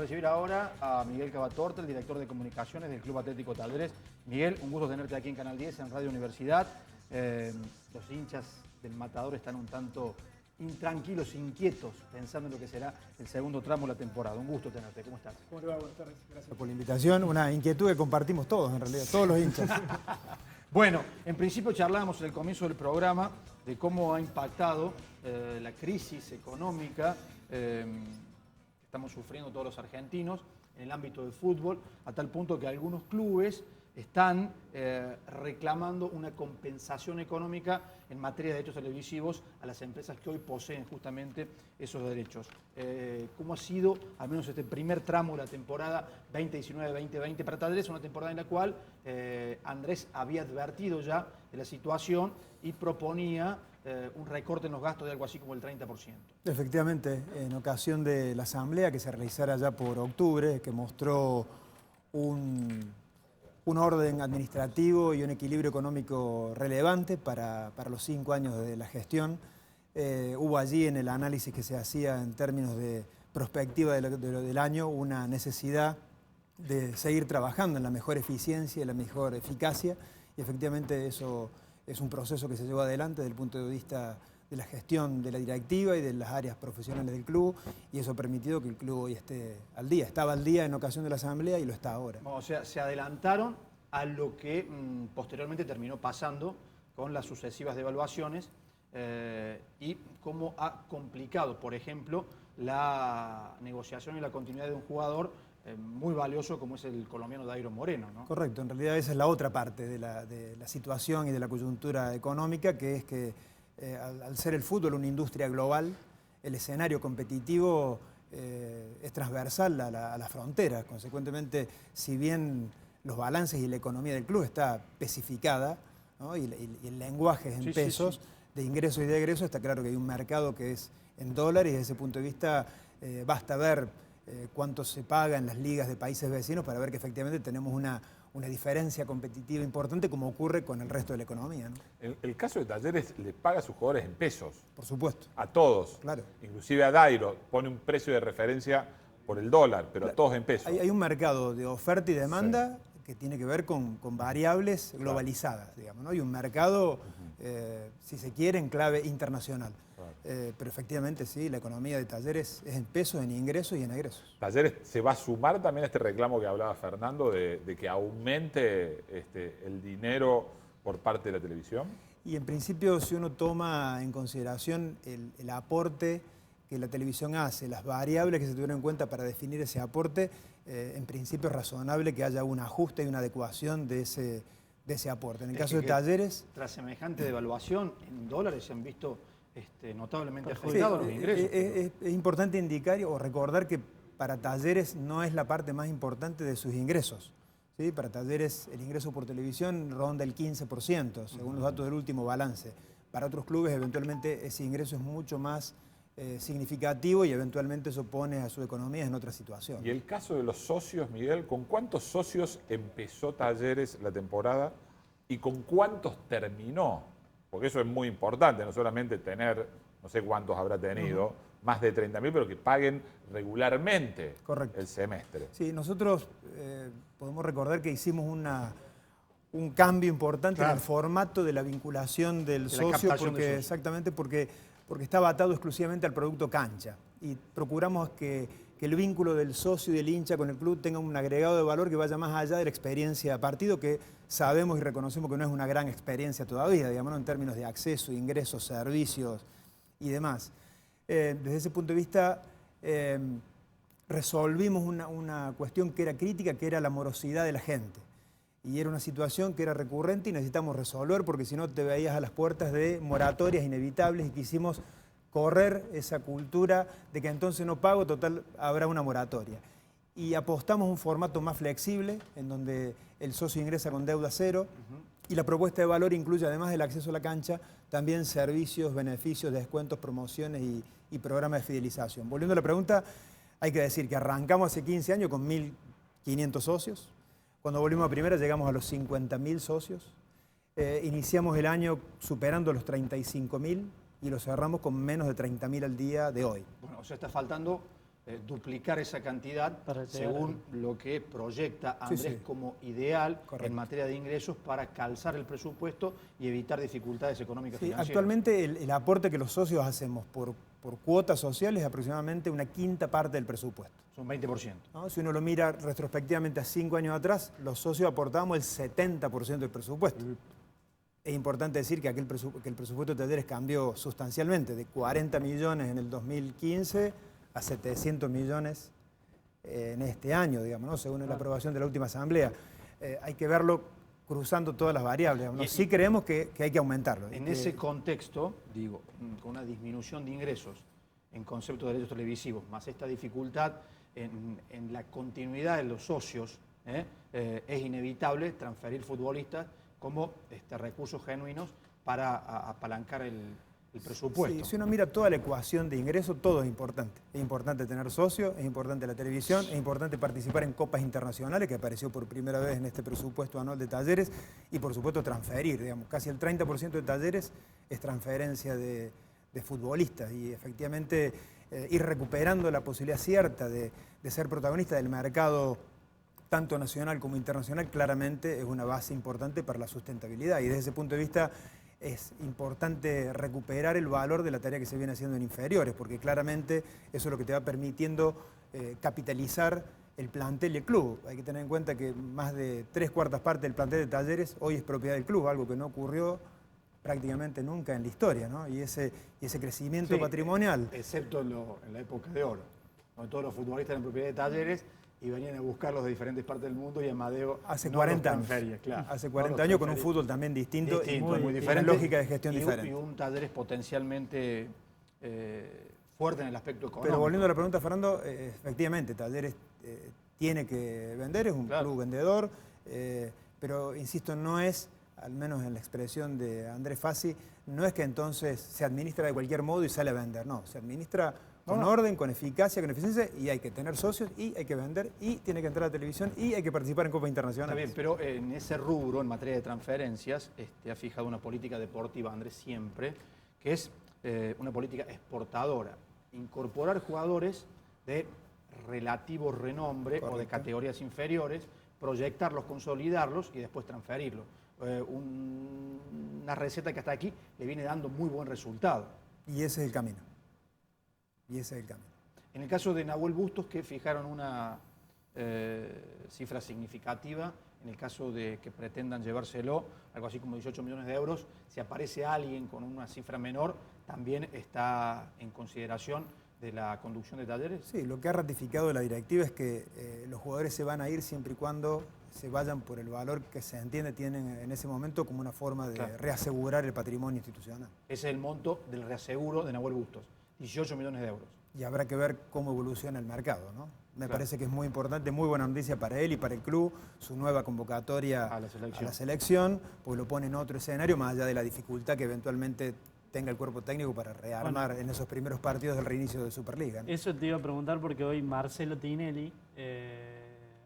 recibir ahora a Miguel Cavatorta, el director de comunicaciones del Club Atlético Talleres. Miguel, un gusto tenerte aquí en Canal 10, en Radio Universidad. Los hinchas del Matador están un tanto intranquilos, inquietos, pensando en lo que será el segundo tramo de la temporada. Un gusto tenerte. ¿Cómo estás? ¿Cómo te va? Buenas tardes. Gracias por la invitación. Una inquietud que compartimos todos, en realidad, todos los hinchas. Bueno, en principio charlábamos en el comienzo del programa de cómo ha impactado la crisis económica que estamos sufriendo todos los argentinos en el ámbito del fútbol, a tal punto que algunos clubes están reclamando una compensación económica en materia de derechos televisivos a las empresas que hoy poseen justamente esos derechos. ¿Cómo ha sido, al menos este primer tramo de la temporada 2019-2020 para Talleres? Una temporada en la cual Andrés había advertido ya de la situación y proponía un recorte en los gastos de algo así como el 30%. Efectivamente, en ocasión de la asamblea que se realizara ya por octubre, que mostró un orden administrativo y un equilibrio económico relevante para los 5 años de la gestión. Hubo allí en el análisis que se hacía en términos de perspectiva del año una necesidad de seguir trabajando en la mejor eficiencia y la mejor eficacia, y efectivamente eso es un proceso que se llevó adelante desde el punto de vista de la gestión de la directiva y de las áreas profesionales del club, y eso ha permitido que el club hoy esté al día. Estaba al día en ocasión de la asamblea y lo está ahora. O sea, se adelantaron a lo que posteriormente terminó pasando con las sucesivas devaluaciones y cómo ha complicado, por ejemplo, la negociación y la continuidad de un jugador muy valioso como es el colombiano Dairo Moreno, ¿no? Correcto, en realidad esa es la otra parte de la situación y de la coyuntura económica, que es que al ser el fútbol una industria global, el escenario competitivo es transversal a la frontera. Consecuentemente, si bien los balances y la economía del club está especificada, ¿no? y el lenguaje es en pesos, de ingresos y de egresos, está claro que hay un mercado que es en dólares, y desde ese punto de vista basta ver cuánto se paga en las ligas de países vecinos para ver que efectivamente tenemos una diferencia competitiva importante, como ocurre con el resto de la economía, ¿no? El caso de Talleres le paga a sus jugadores en pesos. Por supuesto. A todos. Claro. Inclusive a Dairo pone un precio de referencia por el dólar, pero a todos en pesos. Hay un mercado de oferta y demanda que tiene que ver con variables globalizadas, digamos, ¿no? Y un mercado, si se quiere, en clave internacional. Pero efectivamente sí, la economía de Talleres es en pesos, en ingresos y en egresos. ¿Talleres se va a sumar también a este reclamo que hablaba Fernando de que aumente el dinero por parte de la televisión? Y en principio, si uno toma en consideración el aporte que la televisión hace, las variables que se tuvieron en cuenta para definir ese aporte, en principio es razonable que haya un ajuste y una adecuación de ese aporte. En el caso de Talleres... Tras semejante devaluación, en dólares se han visto notablemente afectados los ingresos. Es importante indicar o recordar que para Talleres no es la parte más importante de sus ingresos, ¿sí? Para Talleres el ingreso por televisión ronda el 15%, según los datos del último balance. Para otros clubes eventualmente ese ingreso es mucho más significativo y eventualmente eso pone a su economía en otra situación. Y el caso de los socios, Miguel, ¿con cuántos socios empezó Talleres la temporada y con cuántos terminó? Porque eso es muy importante, no solamente tener, no sé cuántos habrá tenido, más de 30.000, pero que paguen regularmente el semestre. Sí, nosotros podemos recordar que hicimos un cambio importante en el formato de la vinculación del socio, porque estaba atado exclusivamente al producto cancha. Y procuramos que el vínculo del socio y del hincha con el club tenga un agregado de valor que vaya más allá de la experiencia de partido, que sabemos y reconocemos que no es una gran experiencia todavía, digamos, ¿no? En términos de acceso, ingresos, servicios y demás. Desde ese punto de vista, resolvimos una cuestión que era crítica, que era la morosidad de la gente. Y era una situación que era recurrente y necesitamos resolver, porque si no te veías a las puertas de moratorias inevitables, y quisimos correr esa cultura de que entonces no pago, total, habrá una moratoria. Y apostamos a un formato más flexible, en donde el socio ingresa con deuda cero, y la propuesta de valor incluye, además del acceso a la cancha, también servicios, beneficios, descuentos, promociones y programas de fidelización. Volviendo a la pregunta, hay que decir que arrancamos hace 15 años con 1.500 socios. Cuando volvimos a primera llegamos a los 50.000 socios. Iniciamos el año superando los 35.000 y lo cerramos con menos de 30.000 al día de hoy. Bueno, o sea, está faltando duplicar esa cantidad según lo que proyecta Andrés como ideal en materia de ingresos para calzar el presupuesto y evitar dificultades económicas financieras. Actualmente el aporte que los socios hacemos por cuotas sociales es aproximadamente una quinta parte del presupuesto. Son 20%. ¿No? Si uno lo mira retrospectivamente a 5 años atrás, los socios aportábamos el 70% del presupuesto. Es importante decir que el presupuesto de Talleres cambió sustancialmente, de 40 millones en el 2015 a 700 millones en este año, digamos, ¿no? Según la aprobación de la última asamblea. Hay que verlo cruzando todas las variables, digamos, ¿no? Sí creemos que hay que aumentarlo. En ese contexto, digo, con una disminución de ingresos en concepto de derechos televisivos, más esta dificultad en la continuidad de los socios, es inevitable transferir futbolistas como recursos genuinos para apalancar el presupuesto. Sí, si uno mira toda la ecuación de ingresos, todo es importante. Es importante tener socios, es importante la televisión, es importante participar en copas internacionales, que apareció por primera vez en este presupuesto anual de Talleres, y por supuesto transferir, digamos, casi el 30% de Talleres es transferencia de futbolistas, y efectivamente ir recuperando la posibilidad cierta de ser protagonista del mercado tanto nacional como internacional, claramente es una base importante para la sustentabilidad, y desde ese punto de vista es importante recuperar el valor de la tarea que se viene haciendo en inferiores, porque claramente eso es lo que te va permitiendo capitalizar el plantel y el club. Hay que tener en cuenta que más de 3/4 partes del plantel de Talleres hoy es propiedad del club, algo que no ocurrió prácticamente nunca en la historia, ¿no? Y ese crecimiento patrimonial. Excepto en la época de oro, donde todos los futbolistas eran propiedad de Talleres y venían a buscarlos de diferentes partes del mundo, y Amadeo hace 40 años. Claro. Hace 40 años con un fútbol también distinto y muy diferente, una lógica de gestión diferente. Y un Talleres potencialmente fuerte en el aspecto económico. Pero volviendo a la pregunta, Fernando, efectivamente, Talleres tiene que vender, es un club vendedor, pero insisto, no es, al menos en la expresión de Andrés Fassi, no es que entonces se administra de cualquier modo y sale a vender, no, se administra con orden, con eficacia, con eficiencia, y hay que tener socios, y hay que vender, y tiene que entrar a la televisión, y hay que participar en Copas Internacionales. Está bien, pero en ese rubro, en materia de transferencias, ha fijado una política deportiva, Andrés, siempre, que es una política exportadora. Incorporar jugadores de relativo renombre o de categorías inferiores, proyectarlos, consolidarlos y después transferirlos. Una receta que hasta aquí le viene dando muy buen resultado. Y ese es el camino. En el caso de Nahuel Bustos, que fijaron una cifra significativa, en el caso de que pretendan llevárselo, algo así como 18 millones de euros, si aparece alguien con una cifra menor, ¿también está en consideración de la conducción de Talleres? Sí, lo que ha ratificado la directiva es que los jugadores se van a ir siempre y cuando se vayan por el valor que se entiende tienen en ese momento como una forma de reasegurar el patrimonio institucional. Ese es el monto del reaseguro de Nahuel Bustos, 18 millones de euros. Y habrá que ver cómo evoluciona el mercado, ¿no? Me parece que es muy importante, muy buena noticia para él y para el club, su nueva convocatoria a la selección, porque lo pone en otro escenario, más allá de la dificultad que eventualmente tenga el cuerpo técnico para rearmar en esos primeros partidos del reinicio de Superliga, ¿no? Eso te iba a preguntar porque hoy Marcelo Tinelli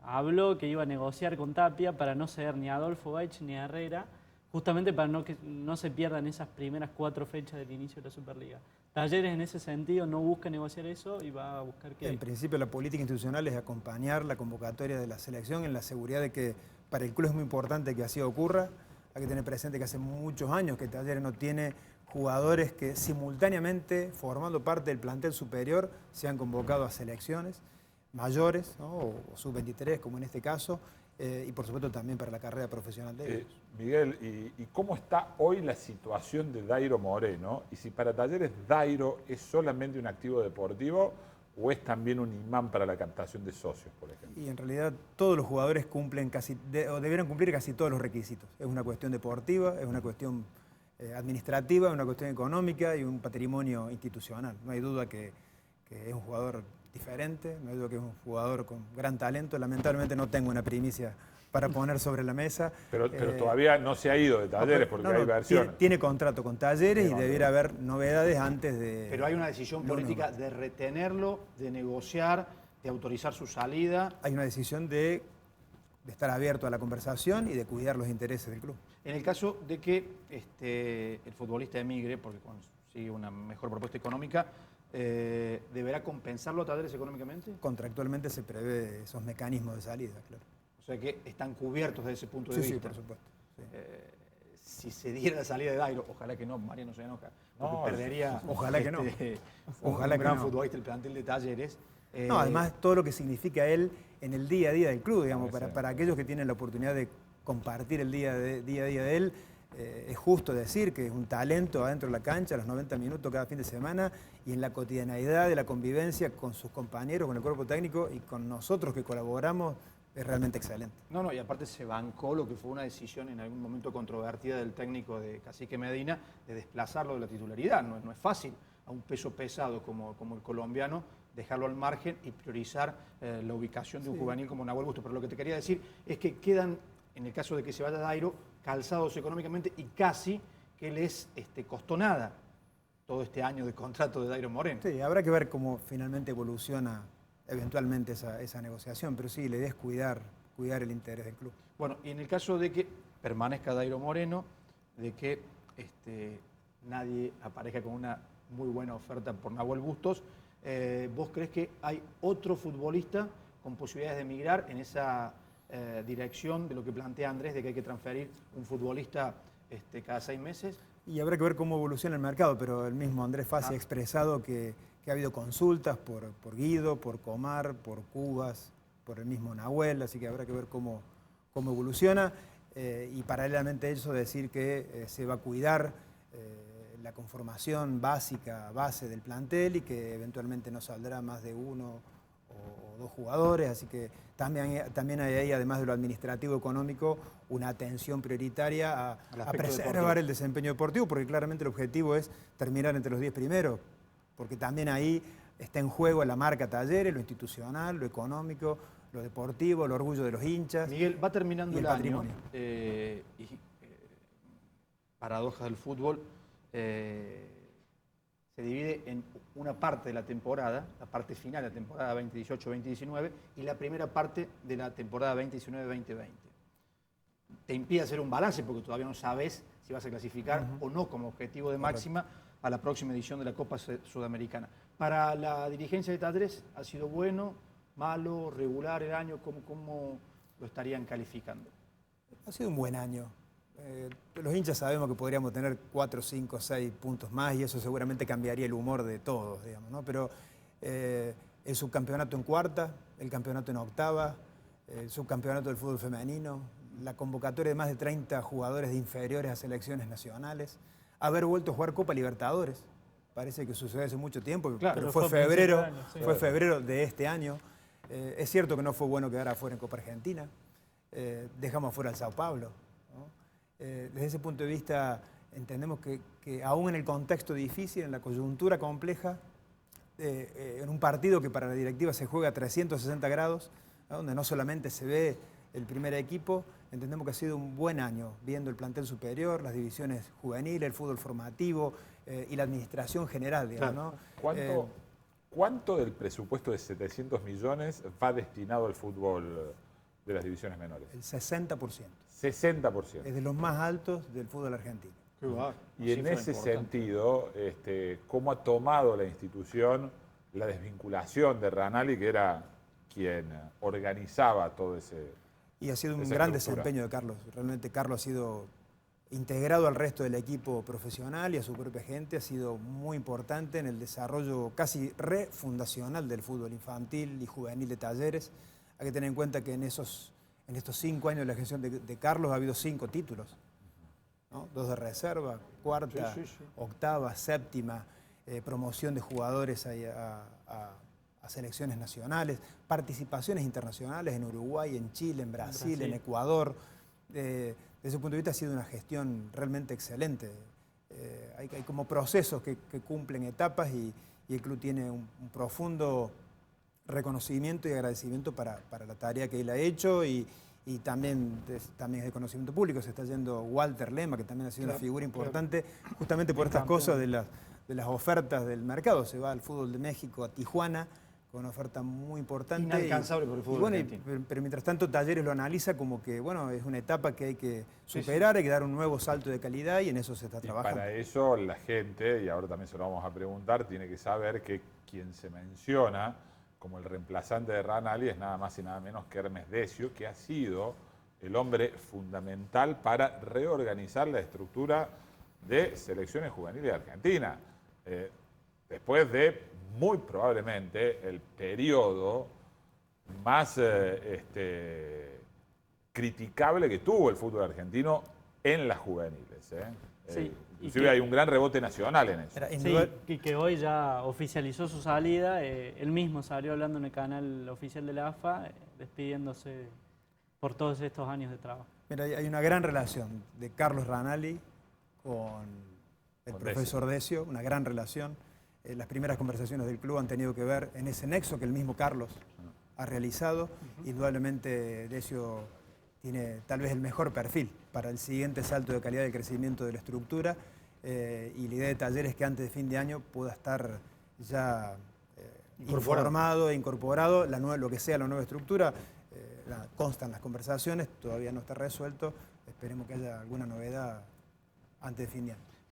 habló que iba a negociar con Tapia para no ceder ni a Adolfo Baich ni a Herrera, justamente para que no se pierdan esas primeras 4 fechas del inicio de la Superliga. Talleres en ese sentido no busca negociar eso y va a buscar que... En principio la política institucional es acompañar la convocatoria de la selección en la seguridad de que para el club es muy importante que así ocurra. Hay que tener presente que hace muchos años que Talleres no tiene jugadores que simultáneamente, formando parte del plantel superior, se han convocado a selecciones mayores, ¿no? o sub-23 como en este caso, y por supuesto también para la carrera profesional de ellos. Miguel, ¿y cómo está hoy la situación de Dairo Moreno? Y si para Talleres Dairo es solamente un activo deportivo o es también un imán para la captación de socios, por ejemplo. Y en realidad todos los jugadores cumplen o deberán cumplir casi todos los requisitos. Es una cuestión deportiva, es una cuestión administrativa, es una cuestión económica y un patrimonio institucional. No hay duda que es un jugador diferente, no hay duda que es un jugador con gran talento. Lamentablemente no tengo una primicia para poner sobre la mesa. Pero todavía no se ha ido de Talleres porque hay versiones. Tiene contrato con Talleres y debiera haber novedades antes de... Pero hay una decisión política de retenerlo, de negociar, de autorizar su salida. Hay una decisión de estar abierto a la conversación y de cuidar los intereses del club. En el caso de que el futbolista emigre, porque consigue una mejor propuesta económica, ¿deberá compensarlo a Talleres económicamente? Contractualmente se prevé esos mecanismos de salida, claro. O sea que están cubiertos desde ese punto de Sí, vista. por supuesto. Sí. Si se diera la salida de Dairo, ojalá que no, Mariano se enoja, porque No, perdería ojalá que no. un Ojalá que gran no. futbolista el plantel de Talleres. No, además todo lo que significa él en el día a día del club, digamos, Sí. para aquellos que tienen la oportunidad de compartir el día a día de él, es justo decir que es un talento adentro de la cancha, a los 90 minutos cada fin de semana, y en la cotidianeidad de la convivencia con sus compañeros, con el cuerpo técnico y con nosotros que colaboramos, es realmente excelente. No, y aparte se bancó lo que fue una decisión en algún momento controvertida del técnico de Cacique Medina de desplazarlo de la titularidad. No es fácil a un peso pesado como el colombiano dejarlo al margen y priorizar la ubicación de un juvenil como Nahuel Bustos. Pero lo que te quería decir es que quedan, en el caso de que se vaya Dairo, calzados económicamente y casi que les costó nada todo este año de contrato de Dairo Moreno. Sí, habrá que ver cómo finalmente evoluciona eventualmente esa negociación, pero sí, la idea es cuidar el interés del club. Bueno, y en el caso de que permanezca Dairo Moreno, de que nadie aparezca con una muy buena oferta por Nahuel Bustos, ¿vos crees que hay otro futbolista con posibilidades de emigrar en esa dirección de lo que plantea Andrés, de que hay que transferir un futbolista cada 6 meses? Y habrá que ver cómo evoluciona el mercado, pero el mismo Andrés Fassi ha expresado que ha habido consultas por Guido, por Comar, por Cubas, por el mismo Nahuel, así que habrá que ver cómo evoluciona. Y paralelamente a eso decir que se va a cuidar la conformación base del plantel y que eventualmente no saldrá más de 1 o 2 jugadores, así que también hay ahí, además de lo administrativo económico, una atención prioritaria a preservar deportivo. el desempeño deportivo, porque claramente el objetivo es terminar entre los 10 primeros, porque también ahí está en juego la marca Talleres, lo institucional, lo económico, lo deportivo, el orgullo de los hinchas. Miguel, va terminando y el el año patrimonio. Paradojas del fútbol, se divide en una parte de la temporada, la parte final de la temporada 2018-2019 y la primera parte de la temporada 2019-2020. Te impide hacer un balance porque todavía no sabes si vas a clasificar o no como objetivo de máxima a la próxima edición de la Copa Sudamericana. Para la dirigencia de Talleres, ¿ha sido bueno, malo, regular el año? ¿Cómo lo estarían calificando? Ha sido un buen año. Los hinchas sabemos que podríamos tener 4, 5, 6 puntos más y eso seguramente cambiaría el humor de todos, digamos, ¿no? Pero el subcampeonato en cuarta, el campeonato en octava, el subcampeonato del fútbol femenino, la convocatoria de más de 30 jugadores de inferiores a selecciones nacionales, haber vuelto a jugar Copa Libertadores, parece que sucedió hace mucho tiempo, Claro, pero fue fue a principio febrero, de año, sí. fue febrero de este año. Es cierto que no fue bueno quedar afuera en Copa Argentina, dejamos afuera al Sao Paulo, ¿no? Desde ese punto de vista entendemos que aún en el contexto difícil, en la coyuntura compleja, en un partido que para la directiva se juega a 360 grados, ¿no? Donde no solamente se ve el primer equipo, entendemos que ha sido un buen año, viendo el plantel superior, las divisiones juveniles, el fútbol formativo y la administración general, digamos, Claro. ¿no? ¿Cuánto del presupuesto de 700 millones va destinado al fútbol de las divisiones menores? El 60%. 60%. Es de los más altos del fútbol argentino. Y en ese sentido, ¿cómo ha tomado la institución la desvinculación de Ranalli, que era quien organizaba todo ese... Y ha sido un esa gran estructura? desempeño de Carlos. Realmente Carlos ha sido integrado al resto del equipo profesional y a su propia gente. Ha sido muy importante en el desarrollo casi refundacional del fútbol infantil y juvenil de Talleres. Hay que tener en cuenta que en estos 5 años de la gestión de Carlos ha habido 5 títulos, ¿no? 2 de reserva, cuarta, octava, séptima, promoción de jugadores a selecciones nacionales, participaciones internacionales en Uruguay, en Chile, en Brasil, en Ecuador. Desde ese punto de vista ha sido una gestión realmente excelente. Hay como procesos que cumplen etapas y el club tiene un profundo reconocimiento y agradecimiento para la tarea que él ha hecho y también es de conocimiento público. Se está yendo Walter Lema, que también ha sido una figura importante, justamente por estas cosas de las ofertas del mercado. Se va al fútbol de México, a Tijuana, con una oferta muy importante. Inalcanzable por el fútbol bueno, argentino. pero mientras tanto Talleres lo analiza como que, bueno, es una etapa que hay que superar, hay que dar un nuevo salto de calidad y en eso se está Y trabajando. para eso la gente, y ahora también se lo vamos a preguntar, tiene que saber que quien se menciona como el reemplazante de Ranalli es nada más y nada menos que Hermes Decio, que ha sido el hombre fundamental para reorganizar la estructura de selecciones juveniles de Argentina. Después de, muy probablemente, el periodo más criticable que tuvo el fútbol argentino en las juveniles. Sí, inclusive hay un gran rebote nacional en eso. Sí, y que hoy ya oficializó su salida. Él mismo salió hablando en el canal oficial de la AFA, despidiéndose por todos estos años de trabajo. Mira, hay una gran relación de Carlos Ranalli con el profesor Decio, una gran relación. Las primeras conversaciones del club han tenido que ver en ese nexo que el mismo Carlos ha realizado. Indudablemente Decio tiene tal vez el mejor perfil para el siguiente salto de calidad del crecimiento de la estructura y la idea de Talleres es que antes de fin de año pueda estar ya informado e incorporado lo que sea la nueva estructura. Constan las conversaciones, todavía no está resuelto, esperemos que haya alguna novedad antes de fin de año.